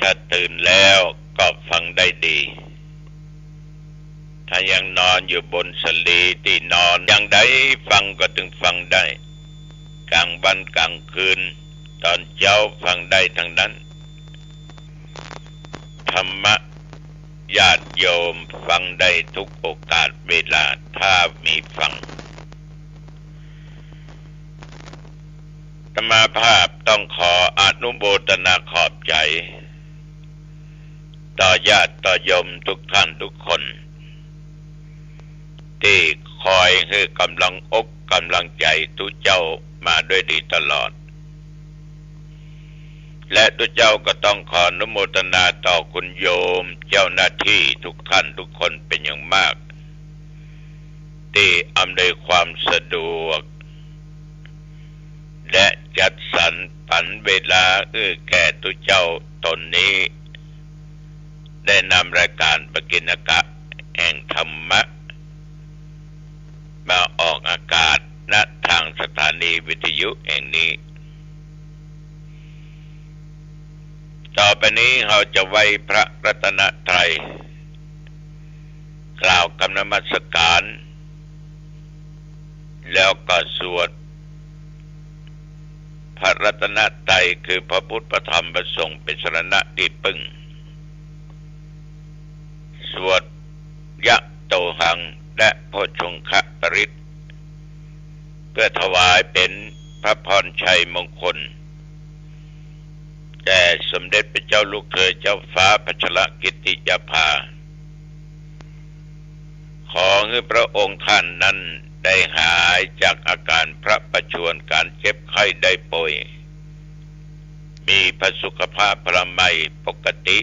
ถ้าตื่นแล้วก็ฟังได้ดีถ้ายังนอนอยู่บนสลีที่นอนอย่างใดฟังก็ถึงฟังได้กลางวันกลางคืนตอนเช้าฟังได้ทั้งนั้นธรรมะญาติโยมฟังได้ทุกโอกาสเวลาถ้ามีฟังอาตมาภาพต้องขออนุโมทนาขอบใจต่อญาติต่อโยมทุกท่านทุกคนที่คอยให้กำลังอกกำลังใจทุกเจ้ามาด้วยดีตลอดและทุกเจ้าก็ต้องขออนุโมทนาต่อคุณโยมเจ้าหน้าที่ทุกท่านทุกคนเป็นอย่างมากที่อำนวยความสะดวกและจัดสรรปันเวลาแก่ทุกเจ้าตนนี้ได้นำรายการปกิณกะแห่งธรรมะมาออกอากาศณทางสถานีวิทยุแห่งนี้ต่อไปนี้เราจะไหว้พระรัตนตรัยกล่าวคำนมัสการแล้วก็สวดพระรัตนตรัยคือพระพุทธพระธรรมพระสงฆ์เป็นสรณะที่พึ่งสวดยะโตหังและโพชฌงคปริตเพื่อถวายเป็นพระพรชัยมงคลแด่สมเด็จพระเจ้าลูกเธอเจ้าฟ้าพัชรกิติยาภาขอให้พระองค์ท่านนั้นได้หายจากอาการพระประชวรการเจ็บไข้ได้ป่วยมีพระสุขภาพพระมัยปกติ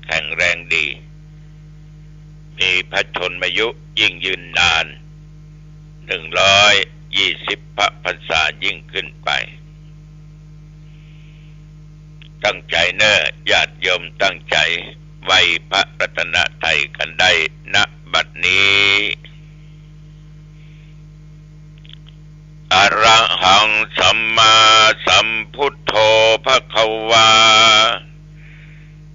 แข็งแรงดีมีพระชนมายุยิ่งยืนนาน120 พระพรรษายิ่งขึ้นไปตั้งใจเนอะญาติโยมตั้งใจไหว้พระรัตนตรัยกันได้ณบัดนี้อะระหังสัมมาสัมพุทโธภควา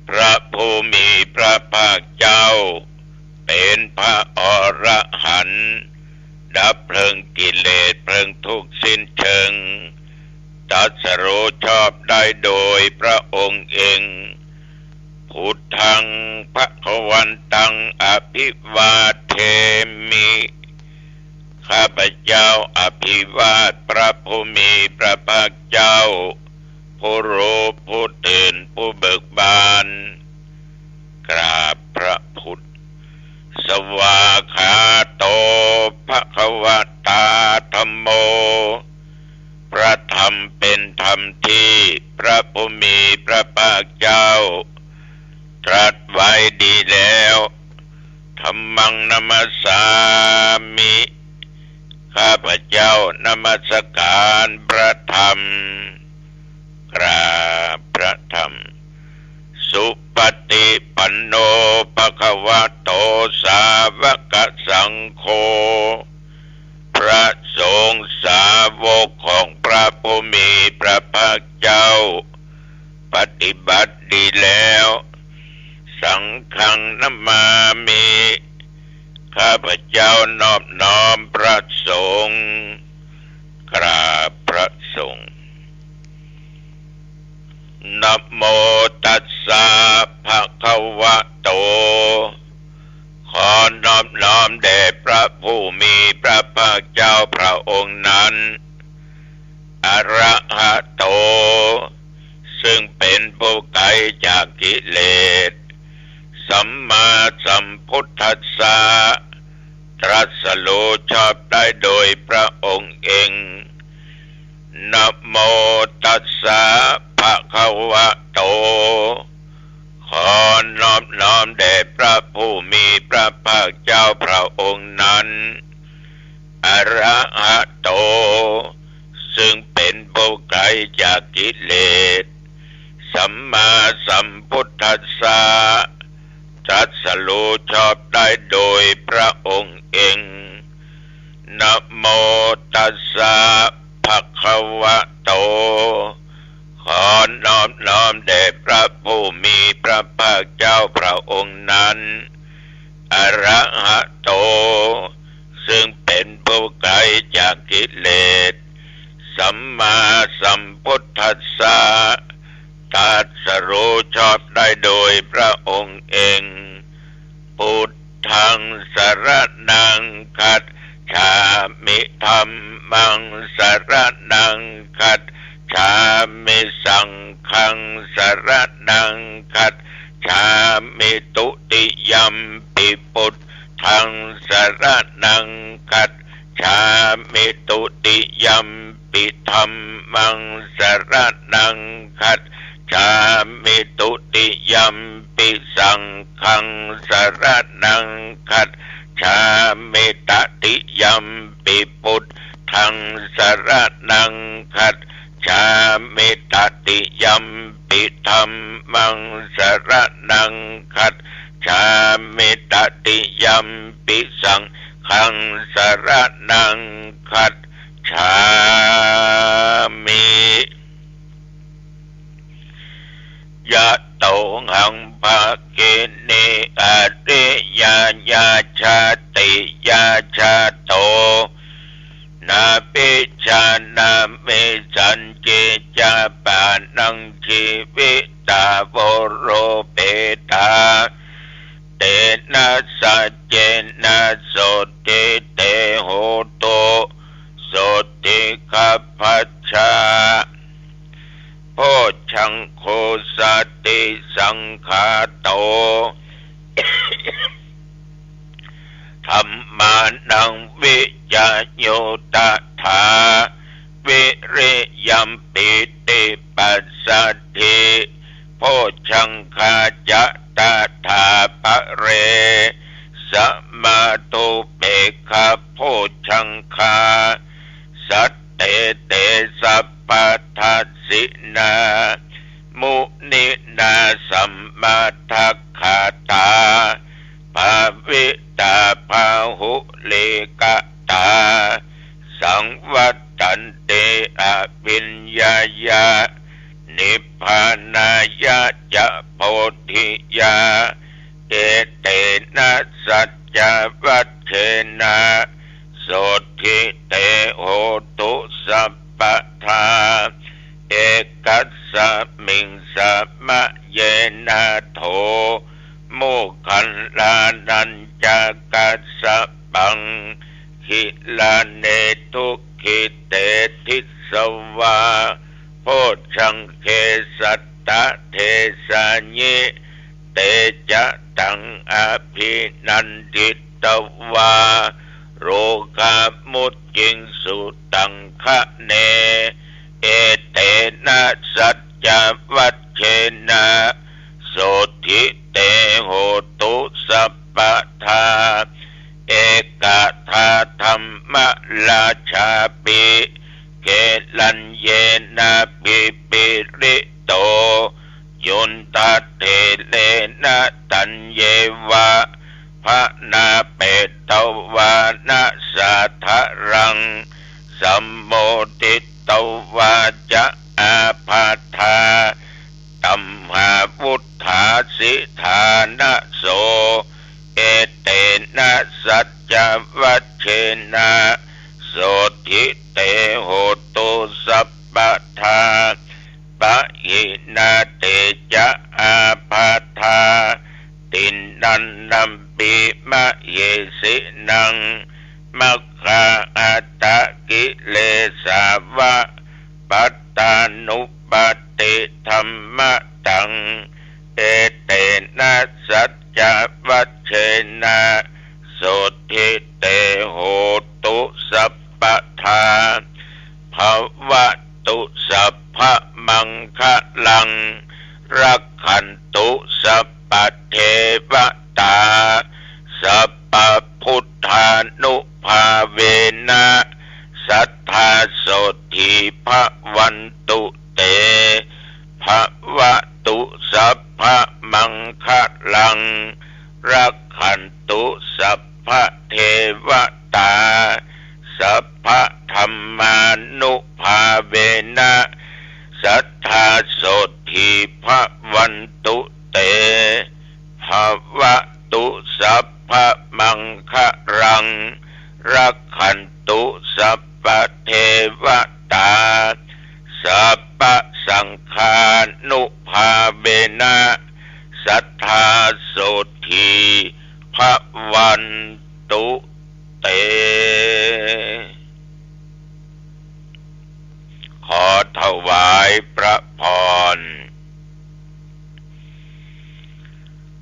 พระผู้มีพระภาคเจ้าเป็นพระอรหันต์ดับเพลิงกิเลสเพลิงทุกข์สิ้นเชิงตรัสรู้ชอบได้โดยพระองค์เองพุทธังภวันตังอภิวาเทมิข้าพเจ้าอภิวาทพระผู้มีพระภาคเจ้าผู้รู้ผู้ตื่นผู้เบิกบานกราบพระพุทธสวากขาโตภควตาธัมโมพระธรรมเป็นธรรมที่พระผู้มีพระภาคเจ้าตรัสไว้ดีแล้วธัมมังนัมสสามิข้าพเจ้านมัสการพระธรรมกราบพระธรรมสุปฏิปันโนภควโตสาวกสังโฆพระสงฆ์สาวกของพระผู้มีพระภาคเจ้าปฏิบัติดีแล้วสังฆังนัมมามิข้าพเจ้านอบน้อมพระสงฆ์กราบพระสงฆ์นะโมตัสสะภะคะวะโตขอนอบน้อมแด่พระผู้มีพระภาคเจ้าพระองค์นั้นอะระหะโตซึ่งเป็นผู้ไกลจากกิเลสสัมมาสัมพุทธัสสะตรัสรู้ชอบได้โดยพระองค์เองนะโมตัสสะภะคะวะโตขอนอบน้อมแด่พระผู้มีพระภาคเจ้าพระองค์นั้นอะระหะโตซึ่งเป็นผู้ไกลจากกิเลสสัมมาสัมพุทธัสสะตรัสรู้ชอบได้โดยพระองค์เองนะโมตัสสะภะคะวะโตขอนอบน้อมแด่พระผู้มี ภาคเจ้าพระองค์นั้นอรหัตโตซึ่งเป็นผู้ไกลจากกิเลสสัมมาสัมพุทธัสสะตรัสรู้ชอบได้โดยพระองค์เองพุทธังสรณังคัจฉามิธัมมังสรณังคัจฉามิสังฆังสรณังคัจฉามิตุติยัมปิพุทธังสรณังคัจฉามิตุติยัมปิธัมมังสรณังคัจฉามิตุติยัมปิสังฆังสรณังคัจฉามิตติยัมปิพุทธังสรณังคัจฉามิตติยัมปิธัมมังสรณังคัจฉามิตติยัมปิสังฆังสรณังคัจฉามิยะโตหังภะเกเนอริยญาชาติยาชาโตนาปิชานาเมสันเจจาปานังชีวิตาวโรเปตาเตนะสัจเจนะโสติเตโหโตโสติขัพพัชชาโพชังโคสติสังขาโตธัมมานังวิจโยตถาวิริยัมปิติปัสสัทธิโพชังคาจะตถาปะเรสัมมาตุเปกขโพชังคาสัตเตเตสัพพทัสสินามุนินาสัมมาทัคขาตาภาวิตาภาหุเลกตาสังวัตตันเตอภิญญายานิพพานายะจะโพธิยาเอเตนะสัจจวัชเชนะโสทิเตโหตุสัพพทาเอกัสสมิงสัมมะเยนะโทโมคันลานัญจะกัสสะปังขิลาเนทุขิเตทิสวาโพชังเคสัตตะเทสานิเตจะตังอภินันดิตวาโรคามุจจิงสุตังคะเนเอเตนะสัจจวัชเชนะโสทิเตโหตุสัพพทาเอกทาธัมมะราชาปิเกลัญเยนะปิปิริโตยุนตาเทเลนะตัญเยวะภะนาเปตวานะสาทะรังสัมโมทิตวาจะอาภาธาตัมหาวุฒาสิธานะโสเอเตนะสัจจวัชเชนะโสทิเตโหตุสัพพทาปะหินาเตจะอาภาธาตินนันนัมปิมะเยสินังมัคคาอัตตะกิเลสาวะปัตตานุปติธัมมะตังเอเตนะสัจจวัชเชนะโสทิเตโหตุสัพพทาภวตุสัพพมังคะลังรักขันตุสัพพเทวตาสัพพพุทธานุภาเวนะสัทธาโสทิภวันตุเตภวตุสัพพมังคะลังรักขันตุสัพพเทวตาสัพพธรรมานุภาเวนะสัทธาโสทิภวัน เบนะสัทธาโสธีภวันตุเตขอถวายพระพร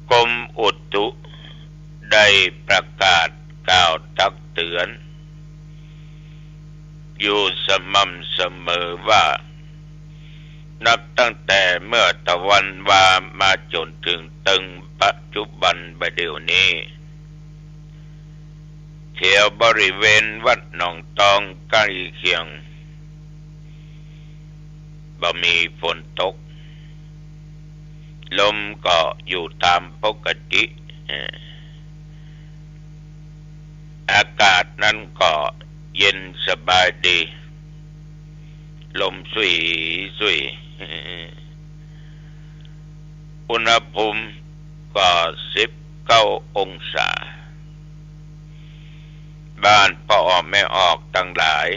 กรมอุตุได้ประกาศกล่าวตักเตือนอยู่สม่ำเสมอว่านับตั้งแต่เมื่อตะวันวามาจนถึงตึงปัจจุบันบัดเดี๋ยวนี้แถวบริเวณวัดหนองตองใกล้เคียงบ่มีฝนตกลมก็อยู่ตามปกติอากาศนั้นก็เย็นสบายดีลมสุยอุณหภูมิก็19 องศาบ้านพ่อออกแม่ออกตั้งหลาย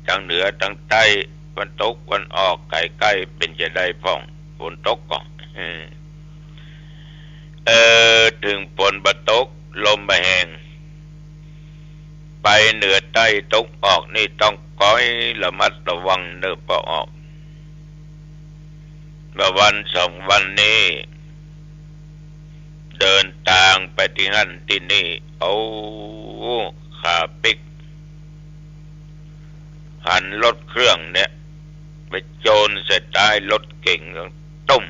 ทั้งเหนือทั้งใต้วันตกวันออกไก่เป็นจะได้พ่องฝนตกก่อนถึงฝนบ่ตกลมบ่แห้งไปเหนือใต้ตกออกนี่ต้องคอยระมัดระวังเนื้อพ่อออกเมื่อวัน2 วันนี้เดินทางไปที่นั่นที่นี่เอาขาปิกหันรถเครื่องเนี่ยไปโจรใส่ท้ายรถเก่งตุ้ม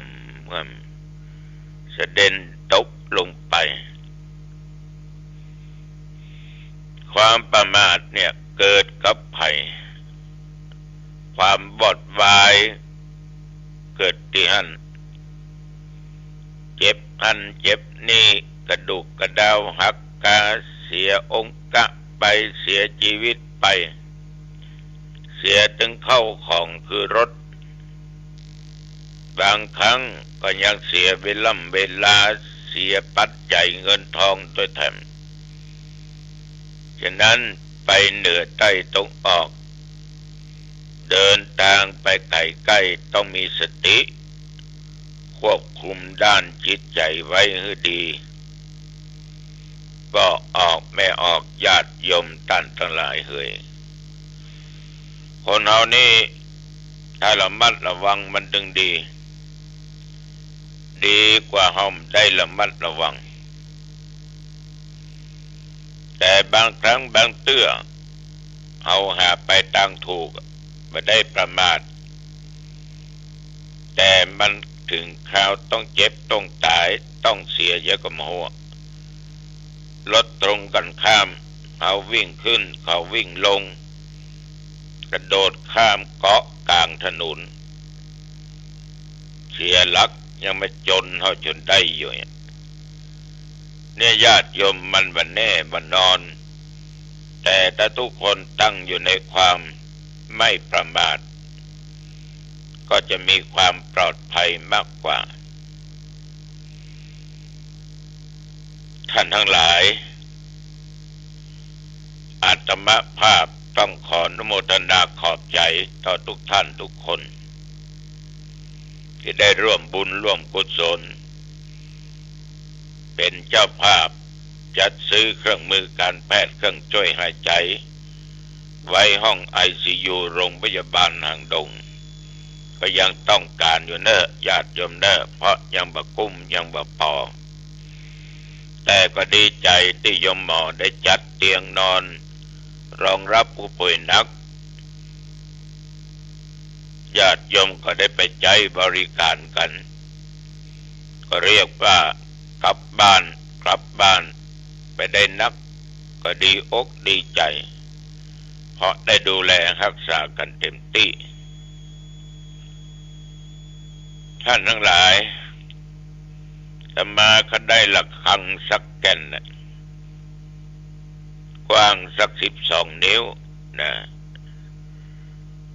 เสด็จตกลงไปความประมาทเนี่ยเกิดกับภัยความบอดวายเกิดที่หันเจ็บหันเจ็บนี่กระดูกกระดาวหักกาเสียองค์กะไปเสียชีวิตไปเสียถึงเข้าของคือรถบางครั้งก็ยังเสียเวลาเสียปัจจัยเงินทองด้วยแถมฉะนั้นไปเหนือใต้ตกออกเดินทางไปไกลๆต้องมีสติควบคุมด้านจิตใจไว้ให้ดีก็ออกไม่ออกญาติโยมท่านทั้งหลายเอ่ยคนเฮานี่ถ้าระมัดระวังมันดึงดีกว่าเฮาได้ระมัดระวังแต่บางครั้งบางเตื้อเฮาหาไปทางถูกไม่ได้ประมาทแต่มันถึงคราวต้องเจ็บต้องตายต้องเสียเยอะกว่าหัวรถตรงกันข้ามเขาวิ่งขึ้นเขาวิ่งลงกระโดดข้ามเกาะกลางถนนเสียหลักยังไม่จนเขาจนได้อยู่เนี่ยญาติโยมมันวันแน่วันนอนแต่ถ้าทุกคนตั้งอยู่ในความไม่ประมาทก็จะมีความปลอดภัยมากกว่าท่านทั้งหลายอาตมาภาพต้องขออนุโมทนาขอบใจต่อทุกท่านทุกคนที่ได้ร่วมบุญร่วมกุศลเป็นเจ้าภาพจัดซื้อเครื่องมือการแพทย์เครื่องช่วยหายใจไว้ห้อง ICU โรงพยาบาลหางดงก็ยังต้องการอยู่เนอะญาติโยมเนอะเพราะยังบ่กุ้มยังบ่พอแต่ก็ดีใจที่โยมหมอได้จัดเตียงนอนรองรับผู้ป่วยหนักญาติโยมก็ได้ไปใจบริการกันก็เรียกว่ากลับบ้านไปได้นักก็ดีอกดีใจเพราะได้ดูแลรักษากันเต็มที่ท่านทั้งหลายอาตมาก็ได้หลักขังสักแก่นกว้างสัก12 นิ้วนะ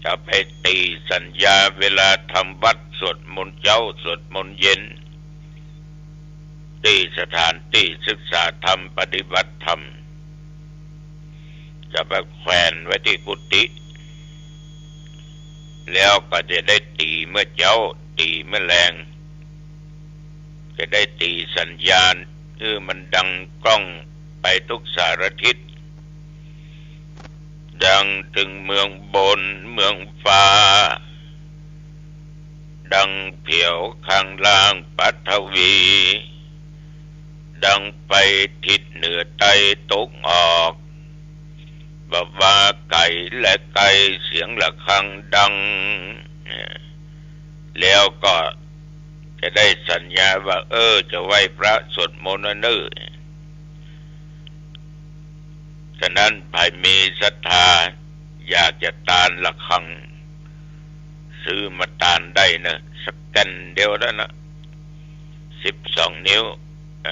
จะไปตีสัญญาเวลาทำวัดสวดมนต์เช้าสวดมนต์เย็นที่สถานที่ศึกษาธรรมปฏิบัติธรรมจะไปแขวนไว้ที่กุฏิแล้วก็จะได้ตีเมื่อเช้าตีเมื่อแรง จะได้ตีสัญญาณมันดังก้องไปทุกสารทิศดังถึงเมืองบนเมืองฟ้าดังเผียวข้างล่างปัทวีดังไปทิศเหนือใต้ตกออกบ่ว่าไก่และไก่เสียงระฆังดังแล้วก็จะได้สัญญาว่าจะไหว้พระสวดมนต์เนอฉะนั้นใครมีศรัทธาอยากจะตานระฆังซื้อมาตานได้นะสักกันเดียวแล้วนะ12 นิ้ว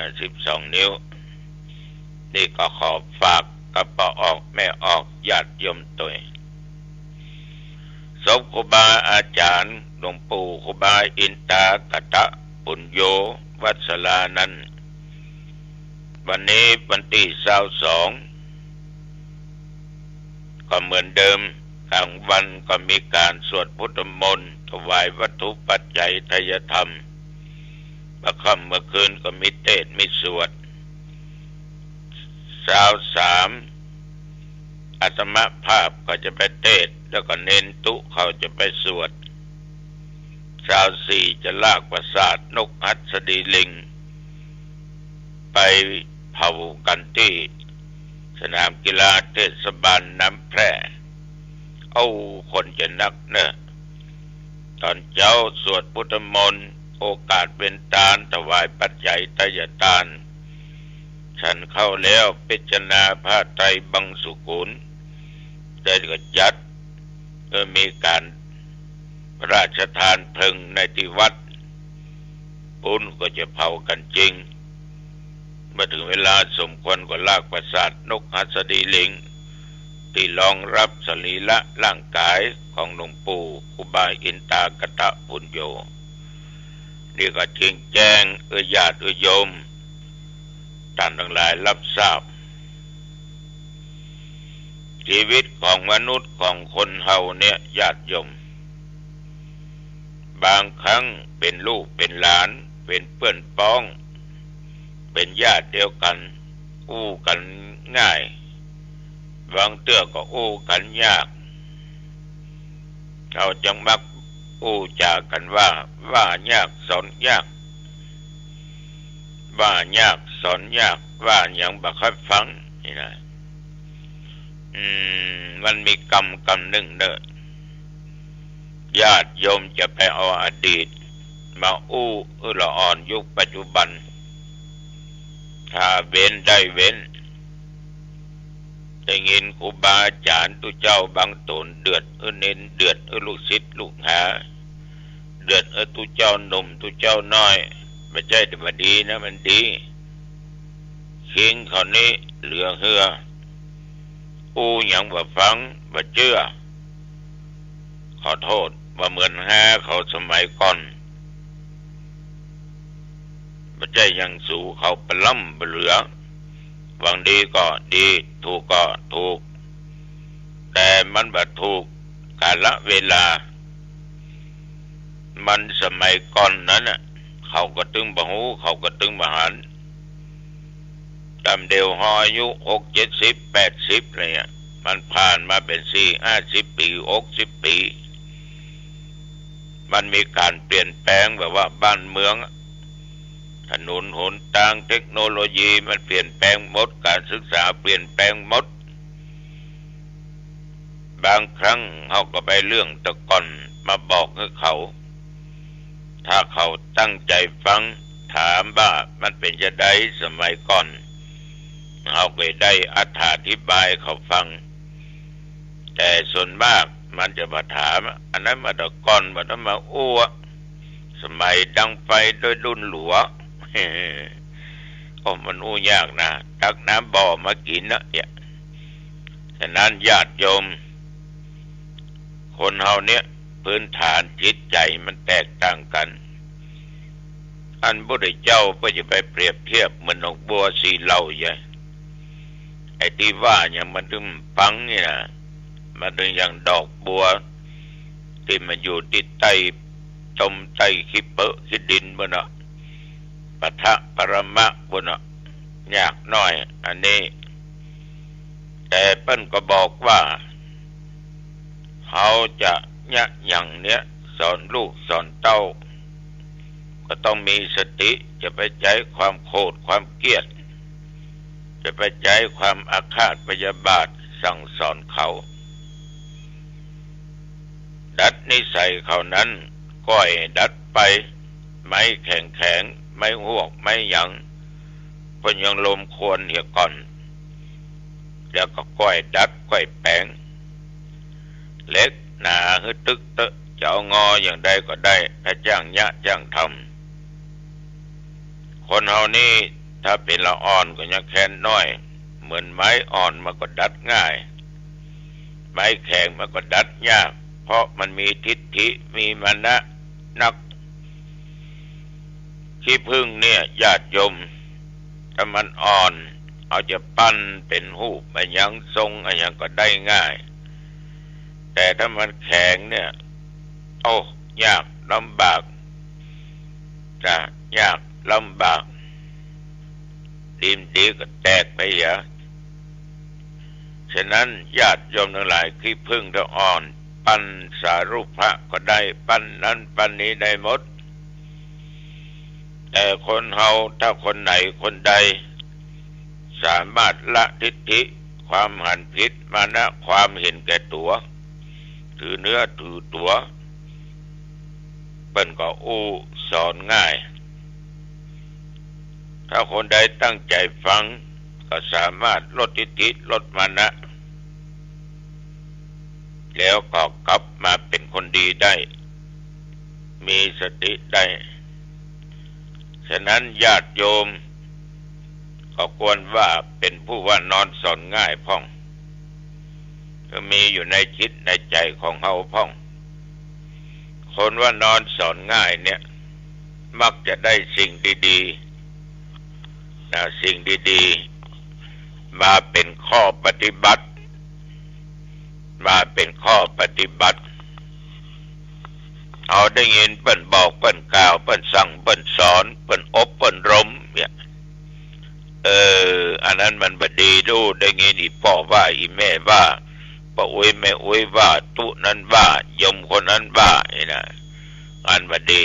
12 นิ้วนี่ก็ขอฝากกับป้าออกแม่ออกญาติโยมตัวศพครูบาอาจารย์หลวงปู่ครูบาอินตากตะปุญโยวัชรานั้นวันนี้วันที่22ก็เหมือนเดิมกลางวันก็มีการสวดพุทธมนต์ถวายวัตถุปัจจัยทายธรรมเมื่อค่ำเมื่อคืนก็มีเทศน์มีสวด23อาตมาภาพก็จะไปเทศน์แล้วก็เน้นตุเขาจะไปสวด24จะลากประสาทนกหัสดีลิงไปเผากันที่สนามกีฬาเทศบาลน้ำแพร่คนจะนักเนอะตอนเจ้าสวดพุทธมนต์โอกาสเป็นทานถวายปัจจัยทายทานฉันเข้าแล้วพิจารณาผ้าไตรบังสุกุลได้ก็จัดมีการพระราชทานเพลิงในที่วัดปุ้นก็จะเผากันจริงเมื่อถึงเวลาสมควรก็ลากประสาทนกหัสดีลิงที่รองรับสรีระร่างกายของหลวงปู่ครูบาอินตากตะปุญโยนี่ก็จริงแจ้งญาติโยมท่านทั้งหลายรับทราบชีวิตของมนุษย์ของคนเฮาเนี่ยญาติโยมบางครั้งเป็นลูกเป็นหลานเป็นเพื่อนพ้องเป็นญาติเดียวกันอู้กันง่ายบางเตื้อก็อู้กันยากเขาจังมักอู้จากันว่ายากสอนยากว่ายากสอนยากว่าอย่างบ่ค่อยฟังนี่นะมันมีกรรมหนึ่งเด้อญาติโยมจะไปเอาอดีตมาอู้ละอ่อนยุคปัจจุบันถ้าเว้นได้เว้นได้ยินครูบาอาจารย์ตุเจ้าบางตนเดือดเน้นเดือดลูกศิษย์ลูกหาเดือดตุเจ้าหนุ่มตุเจ้าน้อยไม่ใช่แต่ว่าดีนะมันดีคิงเขานี้เหลือเหืออย่างว่าฟังว่าเชื่อขอโทษว่าเหมือนเขาสมัยก่อนไม่ใช่ยังสู่เขาปล้ำเหลือหวังดีก็ดีถูกก็ถูกแต่มันบ่ถูกกาลเวลามันสมัยก่อนนั้นน่ะเขาก็ตึงบ่ฮู้เขาก็ตึงบ่หันตามเดียวหออายุ60 70 80อะไรเงี้ยมันผ่านมาเป็น50 ปี60 ปีมันมีการเปลี่ยนแปลงแบบว่าบ้านเมืองถนนหนทางเทคโนโลยีมันเปลี่ยนแปลงหมดการศึกษาเปลี่ยนแปลงหมดบางครั้งเขาก็ไปเรื่องตะก่อนมาบอกให้เขาถ้าเขาตั้งใจฟังถามว่ามันเป็นจะได้สมัยก่อนเขาก็ได้อธิบายเขาฟังแต่ส่วนมากมันจะมาถามอันนั้นมาตะก่อนมาต้องมาอ้วสมัยดังไฟโดยรุ่นหลวงก็มันอู้ยากนะตักน้ำบ่อมากินนะเนี่ยฉะนั้นญาติโยมคนเฮาเนี่ยพื้นฐานจิตใจมันแตกต่างกันอันพุทธเจ้าก็จะไปเปรียบเทียบเหมือนดอกบัวสีเหล่าใหญ่ไอ้ที่ว่าอย่างมันถึงปังนี่นะมันถึงอย่างดอกบัวที่มันอยู่ที่ใต้ต้มใต้ขี้เปอะขี้ดินมันนะ ปทะปรมะบุญยากน้อยอันนี้แต่เปิ้นก็บอกว่าเขาจะเนี่ยอย่างเนี้ยสอนลูกสอนเต้าก็ต้องมีสติจะไปใช้ความโกรธความเกลียดจะไปใช้ความอาฆาตพยาบาทสั่งสอนเขาดัดนิสัยเขานั้นก้อยดัดไปไม่แข็งแข็งไม่หวกไม่หยังก็ยังลมควรเหี่ยก่อนแล้วก็ก้อยดัดก้อยแปงเล็กหนาฮึตึกเตะจะเอางออย่างใดก็ได้ถ้าจ้างยะจ้างทำคนเฮานี่ถ้าเป็นละอ่อนก็ยังแค้นน้อยเหมือนไม้อ่อนมันก็ดัดง่ายไม้แข็งมันก็ดัดยากเพราะมันมีทิฏฐิมีมานะนักขี้ผึ้งเนี่ยญาติโยมถ้ามันอ่อนเอาจะปั้นเป็นหูปมันยังทรงอะไรยังก็ได้ง่ายแต่ถ้ามันแข็งเนี่ยโอ้ยากลำบากจะยากลำบากดิมดีก็แตกไปเยอะฉะนั้นญาติโยมทั้งหลายขี้ผึ้งถ้าอ่อนปั้นสารูปพระก็ได้ปั้นนั้นปั้นนี้ได้หมดแต่คนเฮาถ้าคนไหนคนใดสามารถละทิฏฐิความหันผิดมานะความเห็นแก่ตัวถือเนื้อถือตัวเปิ้นก็สอนง่ายถ้าคนใดตั้งใจฟังก็สามารถลดทิฏฐิลดมานะแล้วก็กลับมาเป็นคนดีได้มีสติได้ฉะนั้นญาติโยมก็ควรว่าเป็นผู้ว่านอนสอนง่ายพ่องก็มีอยู่ในจิตในใจของเฮาพ่องคนว่านอนสอนง่ายเนี่ยมักจะได้สิ่งดีๆนะสิ่งดีๆมาเป็นข้อปฏิบัติมาเป็นข้อปฏิบัติเอาได้ยินเปิ้นบอกเปิ้นกล่าวเปิ้นสั่งเปิ้นสอนเปิ้นอบเปิ้นรมเนี่ยอันนั้นมันบ่ดีดูได้ยินอีพ่อว่าอีแม่ว่าป้าอุ้ยแม่อุ้ยว่าตุนั้นว่ายมคนนั้นว่านี่นะอันบ่ดี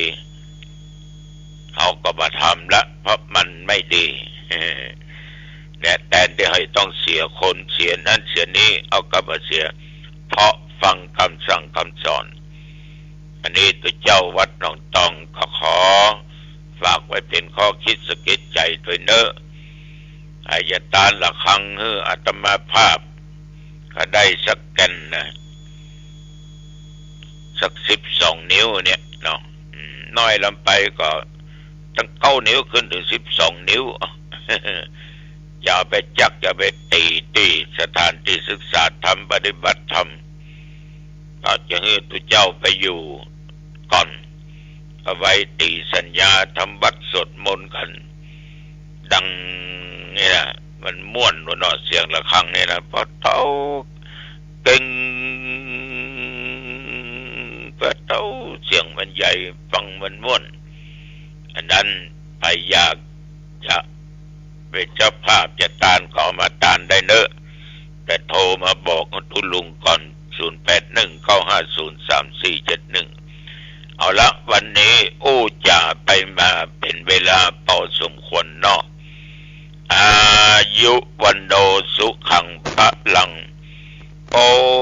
เขาก็มาทำละเพราะมันไม่ดีเนี่ยแต่ที่ให้ต้องเสียคนเสียนั้นเสียนี้เอากลับมาเสียเพราะฟังคำสั่งคำสอนอันนี้ตัวเจ้าวัดหนองตองก็ขอฝากไว้เป็นข้อคิดสะกิดใจด้วยเนอะอายตานละครังอาตมาภาพก็ได้สักกันนะสัก12 นิ้วเนี่ยเนาะน้อยลำไปก็ตั้ง9 นิ้วขึ้นถึง12 นิ้วอย่าไปจักอย่าไปตีที่สถานที่ศึกษาธรรมปฏิบัติธรรมก็จะให้ตัวเจ้าไปอยู่ก่อนเอาไว้ตีสัญญาทำวัดสวดมนต์กันดังนี่นะมันม่วนเนาะเสียงระฆังนี่นะพอเท่าเก่งพอเท่าเสียงมันใหญ่ฟังมันม่วนอันนั้นไปอยากจะเป็นเจ้าภาพจะตานก็มาตานได้เนอะแต่โทรมาบอกทุลุงก่อน0819503471เอาละวันนี้จะไปมาเป็นเวลาพอสมควรเนาะอายุวันโนสุขังพะลังพ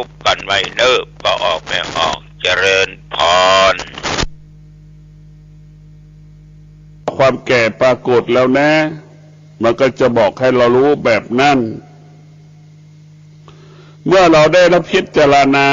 บกันไว้เนอะก็ออกไม่ออกเจริญพรความแก่ปรากฏแล้วนะมันก็จะบอกให้เรารู้แบบนั้นเมื่อเราได้รับพิจารณา